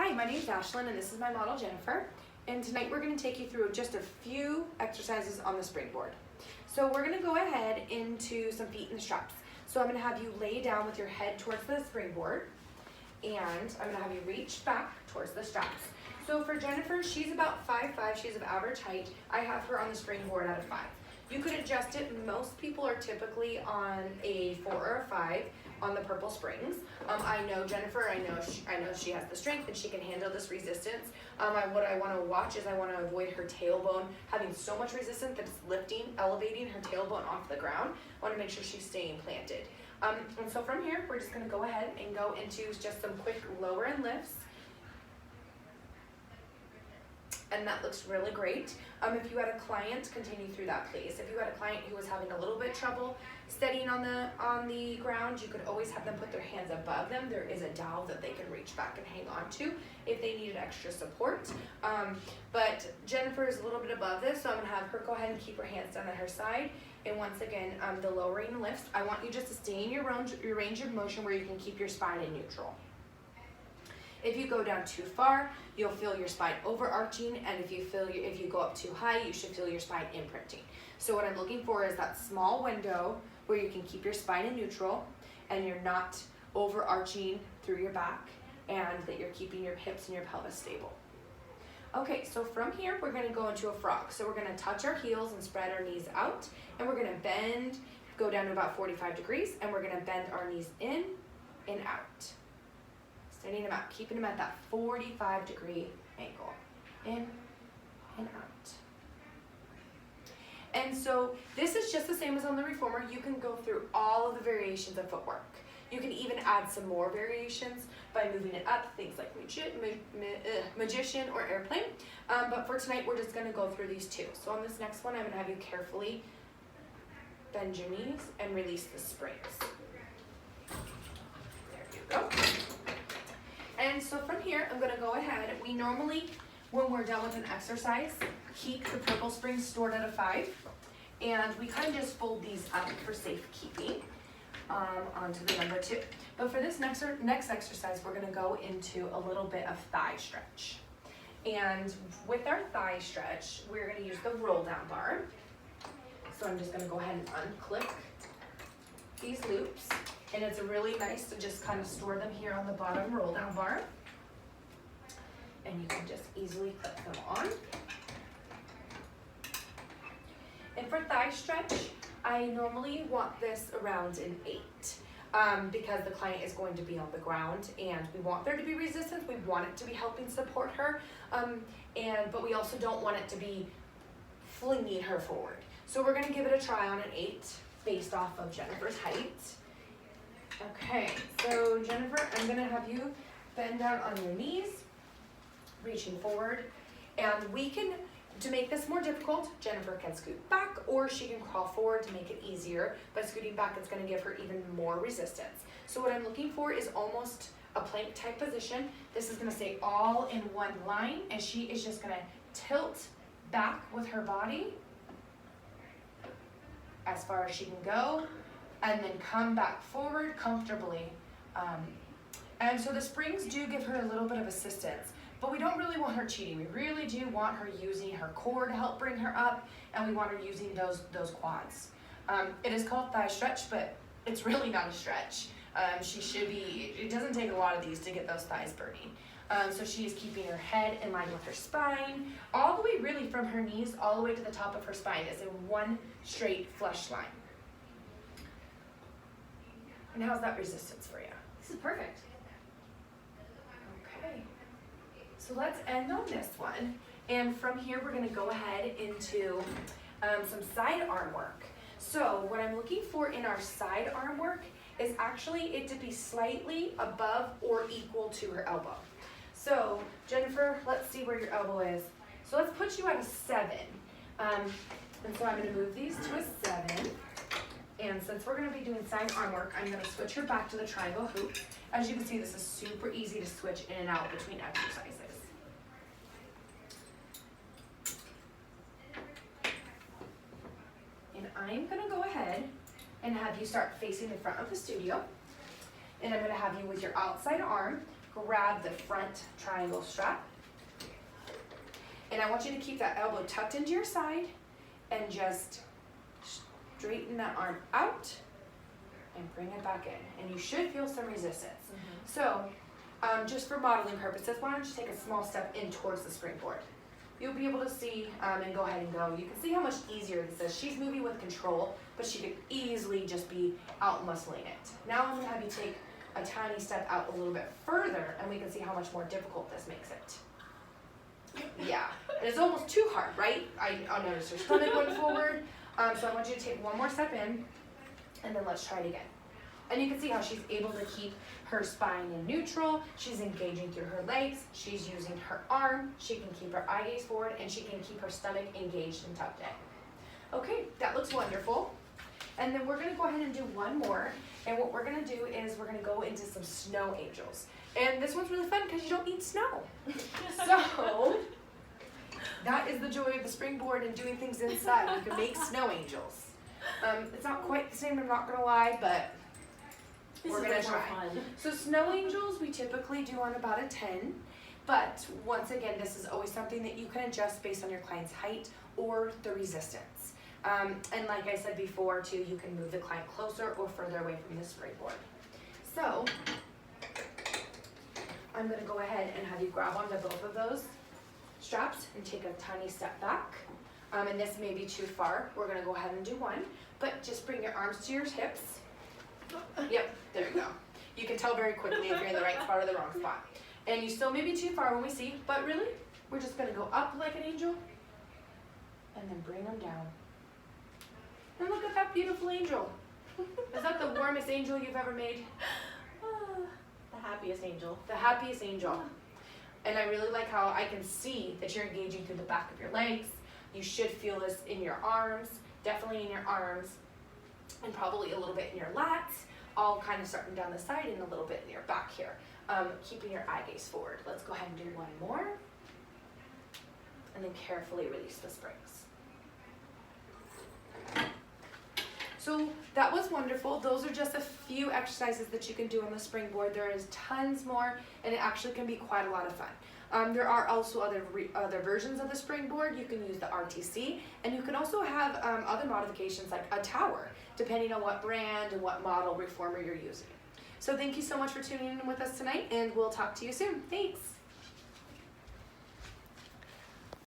Hi, my name is Ashlyn and this is my model Jennifer. And tonight we're going to take you through just a few exercises on the springboard. So we're going to go ahead into some feet in the straps. So I'm going to have you lay down with your head towards the springboard and I'm going to have you reach back towards the straps. So for Jennifer, she's about 5'5", she's of average height. I have her on the springboard at a 5. You could adjust it. Most people are typically on a 4 or a 5 on the purple springs. I know Jennifer, I know she has the strength and she can handle this resistance. What I want to watch is I want to avoid her tailbone having so much resistance that it's lifting, elevating her tailbone off the ground. I want to make sure she's staying planted. And so from here, we're just going to go ahead and go into just some quick lower and lifts. And that looks really great. If you had a client, continue through that, please. If you had a client who was having a little bit trouble steadying on the ground, you could always have them put their hands above them. There is a dowel that they can reach back and hang on to if they needed extra support. But Jennifer is a little bit above this, so I'm gonna have her go ahead and keep her hands down at her side. And once again, the lowering lifts, I want you just to stay in your range of motion where you can keep your spine in neutral. If you go down too far, you'll feel your spine overarching, and if you go up too high, you should feel your spine imprinting. So what I'm looking for is that small window where you can keep your spine in neutral and you're not overarching through your back, and that you're keeping your hips and your pelvis stable. Okay, so from here, we're gonna go into a frog. So we're gonna touch our heels and spread our knees out, and we're gonna bend, go down to about 45 degrees, and we're gonna bend our knees in and out. Steadying them out, keeping them at that 45-degree angle. In and out. And so this is just the same as on the reformer. You can go through all of the variations of footwork. You can even add some more variations by moving it up, things like magician or airplane. But for tonight, we're just gonna go through these two. So on this next one, I'm gonna have you carefully bend your knees and release the springs. There you go. And so from here, I'm gonna go ahead. We normally, when we're done with an exercise, keep the purple springs stored at a 5. And we kind of just fold these up for safekeeping onto the number 2. But for this next exercise, we're gonna go into a little bit of thigh stretch. And with our thigh stretch, we're gonna use the roll down bar. So I'm just gonna go ahead and unclip these loops. And it's really nice to just kind of store them here on the bottom roll down bar. And you can just easily clip them on. And for thigh stretch, I normally want this around an 8 because the client is going to be on the ground and we want there to be resistance. We want it to be helping support her, but we also don't want it to be flinging her forward. So we're gonna give it a try on an 8 based off of Jennifer's height. Okay, so Jennifer, I'm gonna have you bend down on your knees, reaching forward, and we can, to make this more difficult, Jennifer can scoot back or she can crawl forward to make it easier. By scooting back, it's gonna give her even more resistance. So what I'm looking for is almost a plank type position. This is gonna stay all in one line, and she is just gonna tilt back with her body as far as she can go, and then come back forward comfortably. And so the springs do give her a little bit of assistance, but we don't really want her cheating. We really do want her using her core to help bring her up, and we want her using those quads. It is called thigh stretch, but it's really not a stretch. It doesn't take a lot of these to get those thighs burning. So she is keeping her head in line with her spine, all the way really from her knees all the way to the top of her spine is in one straight flush line. And how's that resistance for you? This is perfect. Okay. So let's end on this one. And from here, we're gonna go ahead into some side arm work. So what I'm looking for in our side arm work is actually it to be slightly above or equal to her elbow. So Jennifer, let's see where your elbow is. So let's put you at a 7. And so I'm gonna move these to a 7. And since we're gonna be doing side arm work, I'm gonna switch her back to the triangle hoop. As you can see, this is super easy to switch in and out between exercises. And I'm gonna go ahead and have you start facing the front of the studio. And I'm gonna have you with your outside arm grab the front triangle strap. And I want you to keep that elbow tucked into your side and just straighten that arm out and bring it back in. And you should feel some resistance. So, just for modeling purposes, why don't you take a small step in towards the springboard? You'll be able to see, and go ahead and go. You can see how much easier this is. She's moving with control, but she could easily just be out muscling it. Now I'm gonna have you take a tiny step out a little bit further, and we can see how much more difficult this makes it. Yeah, and it's almost too hard, right? I'll notice her stomach going forward. So I want you to take one more step in, and then let's try it again. And you can see how she's able to keep her spine in neutral. She's engaging through her legs. She's using her arm. She can keep her eye gaze forward, and she can keep her stomach engaged and tucked in. Okay, that looks wonderful. And then we're gonna go ahead and do one more. And what we're gonna do is we're gonna go into some snow angels. And this one's really fun because you don't need snow. So that is the joy of the springboard and doing things inside. You can make snow angels. It's not quite the same, I'm not gonna lie, but we're gonna try. So snow angels we typically do on about a 10, but once again, this is always something that you can adjust based on your client's height or the resistance. And like I said before too, you can move the client closer or further away from the springboard. So I'm gonna go ahead and have you grab onto both of those straps and take a tiny step back. And this may be too far. We're gonna go ahead and do one, but just bring your arms to your hips. Yep, there you go. You can tell very quickly if you're in the right spot or the wrong spot. And you still may be too far when we see, but really, we're just gonna go up like an angel and then bring them down. And look at that beautiful angel. Is that the warmest angel you've ever made? The happiest angel. The happiest angel. And I really like how I can see that you're engaging through the back of your legs. You should feel this in your arms, definitely in your arms, and probably a little bit in your lats, all kind of starting down the side and a little bit in your back here. Keeping your eye gaze forward. Let's go ahead and do one more. And then carefully release the springs. So that was wonderful. Those are just a few exercises that you can do on the springboard. There is tons more, and it actually can be quite a lot of fun. There are also other versions of the springboard. You can use the RTC, and you can also have other modifications like a tower, depending on what brand and what model reformer you're using. So thank you so much for tuning in with us tonight, and we'll talk to you soon. Thanks.